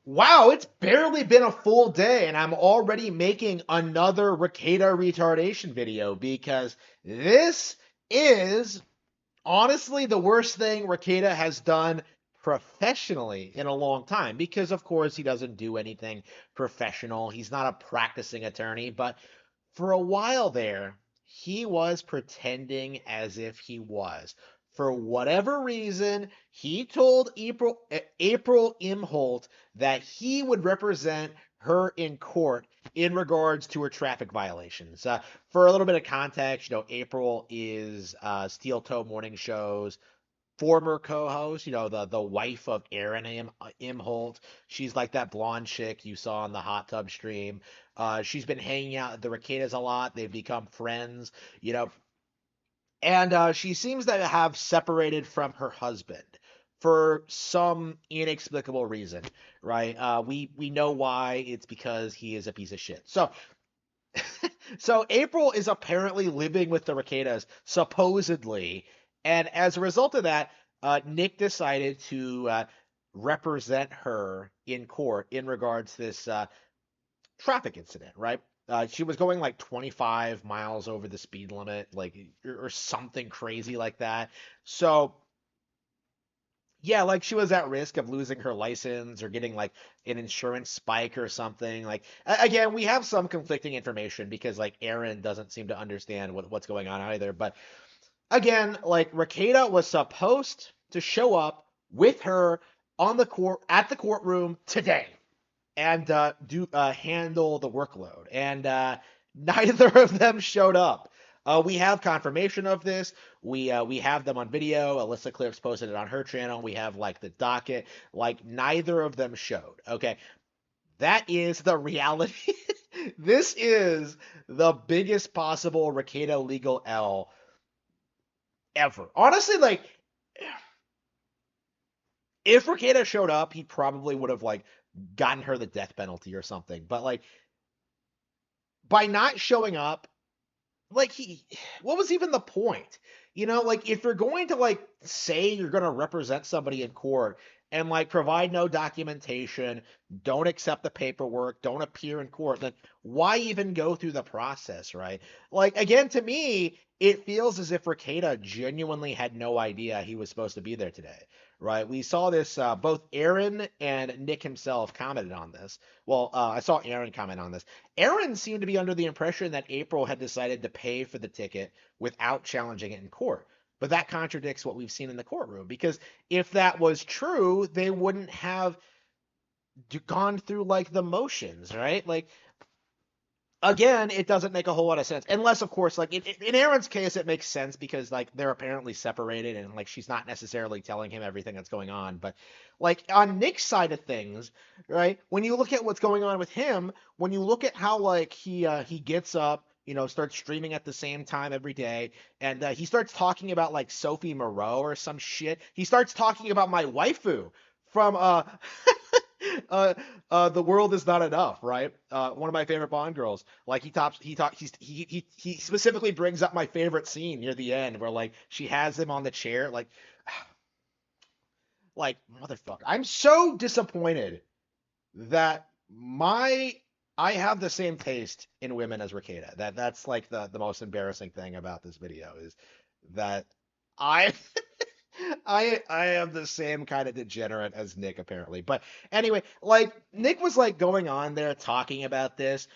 Wow, it's barely been a full day, and I'm already making another Rekieta retardation video because this is honestly the worst thing Rekieta has done professionally in a long time. Because, of course, he doesn't do anything professional. He's not a practicing attorney, but for a while there, he was pretending as if he was. For whatever reason, he told April Imholt that he would represent her in court in regards to her traffic violations. For a little bit of context, April is Steel Toe Morning Show's former co-host, the wife of Aaron Imholt. She's like that blonde chick you saw in the hot tub stream. She's been hanging out at the Rekietahs a lot. They've become friends, you know, and she seems to have separated from her husband for some inexplicable reason, right? We know why. It's because he is a piece of shit. So April is apparently living with the Rekietahs, supposedly, and as a result of that, Nick decided to represent her in court in regards to this traffic incident, right? She was going like 25 miles over the speed limit, like or something crazy like that. So yeah, like she was at risk of losing her license or getting like an insurance spike or something. Like again, we have some conflicting information because like Aaron doesn't seem to understand what's going on either. But again, like Rekieta was supposed to show up with her on the court at the courtroom today and do handle the workload, and neither of them showed up. We have confirmation of this. We have them on video. Alyssa Clips posted it on her channel. We have like the docket. Like neither of them showed. Okay, that is the reality. This is the biggest possible Rekieta legal L ever. Honestly, like if Rekieta showed up, he probably would have like gotten her the death penalty or something. But like by not showing up, like what was even the point? Like if you're going to like say you're going to represent somebody in court and like provide no documentation, don't accept the paperwork, don't appear in court, then why even go through the process, right? Like again, to me, it feels as if Rekieta genuinely had no idea he was supposed to be there today, right? We saw this, both Aaron and Nick himself commented on this. Well, I saw Aaron comment on this. Aaron seemed to be under the impression that April had decided to pay for the ticket without challenging it in court. But that contradicts what we've seen in the courtroom, because if that was true, they wouldn't have gone through like the motions, right? Like again, it doesn't make a whole lot of sense. Unless, of course, like in Aaron's case, it makes sense because like they're apparently separated and like she's not necessarily telling him everything that's going on. But like on Nick's side of things, right? When you look at what's going on with him, when you look at how like he gets up, starts streaming at the same time every day, and he starts talking about like Sophie Moreau or some shit. He starts talking about my waifu from uh The World Is Not Enough, right? One of my favorite Bond girls. Like he specifically brings up my favorite scene near the end where like she has him on the chair, like motherfucker. I'm so disappointed that my I have the same taste in women as Rekieta. That's like the most embarrassing thing about this video is that I I am the same kind of degenerate as Nick apparently. But anyway, like Nick was like going on there talking about this,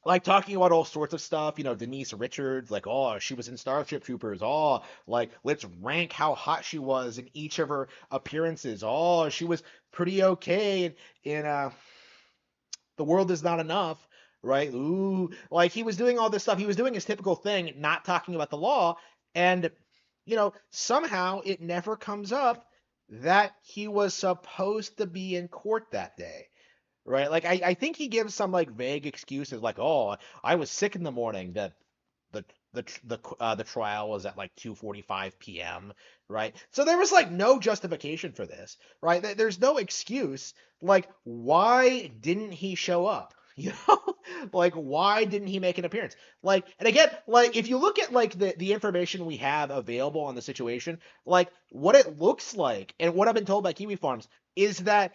like talking about all sorts of stuff, Denise Richards, like, oh, she was in Starship Troopers. Oh, like let's rank how hot she was in each of her appearances. Oh, she was pretty okay in The World Is Not Enough, right? Ooh, like he was doing all this stuff. He was doing his typical thing, not talking about the law, and somehow it never comes up that he was supposed to be in court that day, right? Like I think he gives some like vague excuses, like, oh, I was sick in the morning. That the trial was at like 2:45 p.m., right? So there was like no justification for this, right? There's no excuse. Like, why didn't he show up? Like why didn't he make an appearance? Like, and again, like if you look at like the information we have available on the situation, like what it looks like and what I've been told by Kiwi Farms is that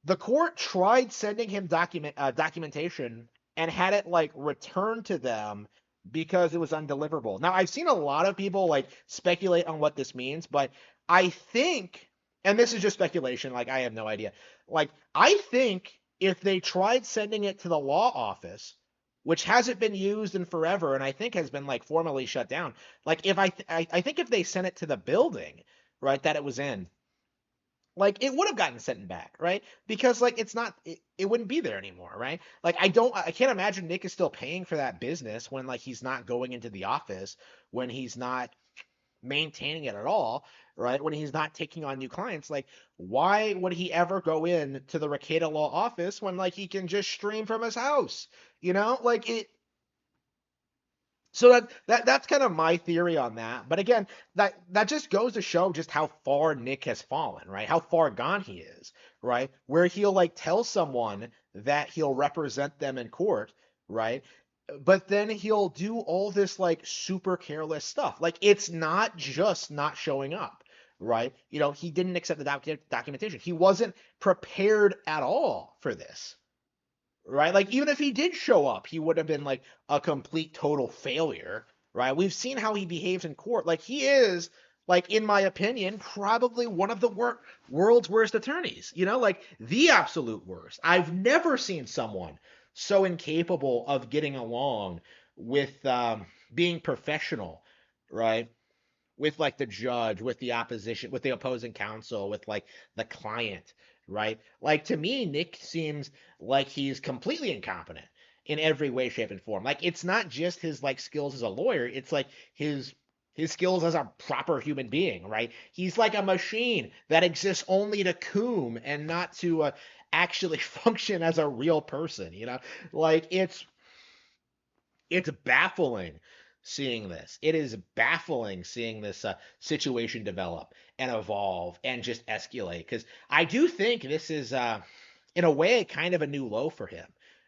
the court tried sending him documentation and had it like returned to them because it was undeliverable. Now, I've seen a lot of people like speculate on what this means, but I think, and this is just speculation, like I have no idea. Like, I think if they tried sending it to the law office, which hasn't been used in forever and I think has been like formally shut down, like if I think if they sent it to the building, right, that it was in, like it would have gotten sent back, right? Because like it's not it wouldn't be there anymore, right? Like I can't imagine Nick is still paying for that business when like he's not going into the office, when he's not maintaining it at all, right? When he's not taking on new clients. Like why would he ever go in to the Rekieta law office when like he can just stream from his house? You know? Like it so that's kind of my theory on that. But again, that just goes to show just how far Nick has fallen, right? How far gone he is, right? Where he'll like tell someone that he'll represent them in court, right? But then he'll do all this like super careless stuff. Like it's not just not showing up, right? You know, he didn't accept the documentation. He wasn't prepared at all for this, right? Like even if he did show up, he would have been like a complete total failure, right? We've seen how he behaves in court. Like he is, like in my opinion, probably one of the world's worst attorneys. You know, like the absolute worst. I've never seen someone so incapable of getting along with being professional, right? With like the judge, with the opposition, with the opposing counsel, with like the client, right? Like to me, Nick seems like he's completely incompetent in every way, shape, and form. Like it's not just his like skills as a lawyer, it's like his skills as a proper human being, right? He's like a machine that exists only to coom and not to actually function as a real person, you know? Like it's baffling seeing this. It is baffling seeing this situation develop and evolve and just escalate. Because I do think this is, in a way, kind of a new low for him,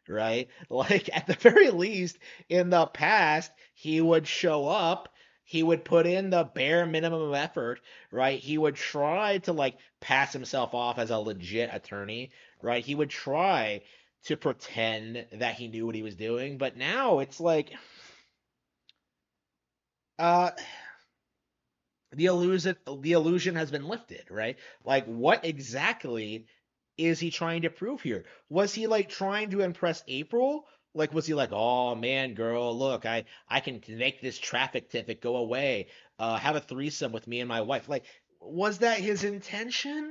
right? Like, at the very least, in the past, he would show up. He would put in the bare minimum of effort, right? He would try to like pass himself off as a legit attorney, right? He would try to pretend that he knew what he was doing, but now it's like uh the illusion has been lifted, right? Like what exactly is he trying to prove here? Was he like trying to impress April? Like was he like, "Oh man, girl, look, I can make this traffic ticket go away. Have a threesome with me and my wife." Like was that his intention?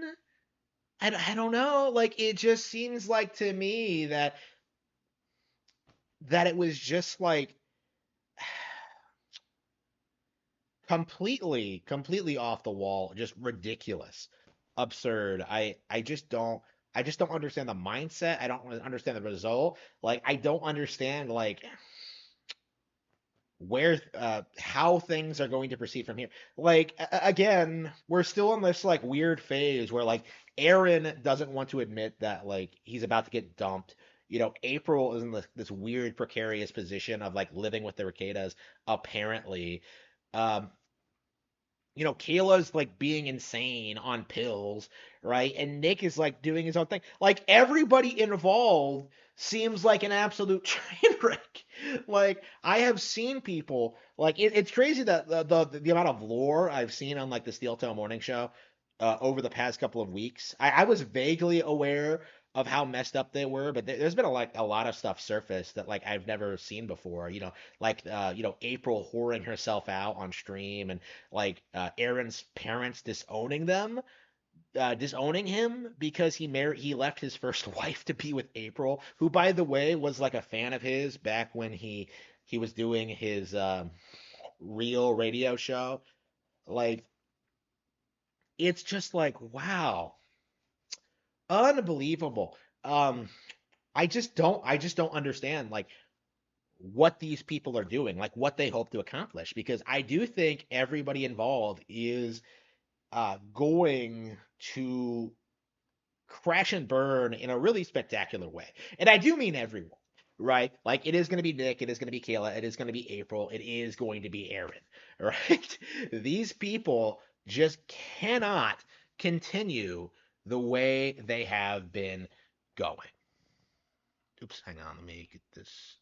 I don't know. Like it just seems like to me that it was just like completely off the wall, just ridiculous, absurd. I just don't understand the mindset. I don't understand the result. Like I don't understand like where how things are going to proceed from here. Like again, we're still in this like weird phase where like Aaron doesn't want to admit that like he's about to get dumped. You know, April is in this weird precarious position of like living with the Reketas apparently. Um, Kayla's like being insane on pills, right? And Nick is like doing his own thing. Like everybody involved seems like an absolute train wreck. Like I have seen people like it's crazy that the amount of lore I've seen on like the Steel Toe Morning Show over the past couple of weeks. I was vaguely aware of how messed up they were, but there's been a lot of stuff surfaced that like I've never seen before. Like April whoring herself out on stream and like Aaron's parents disowning him because he left his first wife to be with April, who by the way was like a fan of his back when he was doing his real radio show. Like it's just like wow, unbelievable. I just don't understand like what these people are doing, like what they hope to accomplish, because I do think everybody involved is going to crash and burn in a really spectacular way. And I do mean everyone, right? Like it is going to be Nick, it is going to be Kayla, it is going to be April, it is going to be Aaron, right? These people just cannot continue the way they have been going. Oops, hang on, let me get this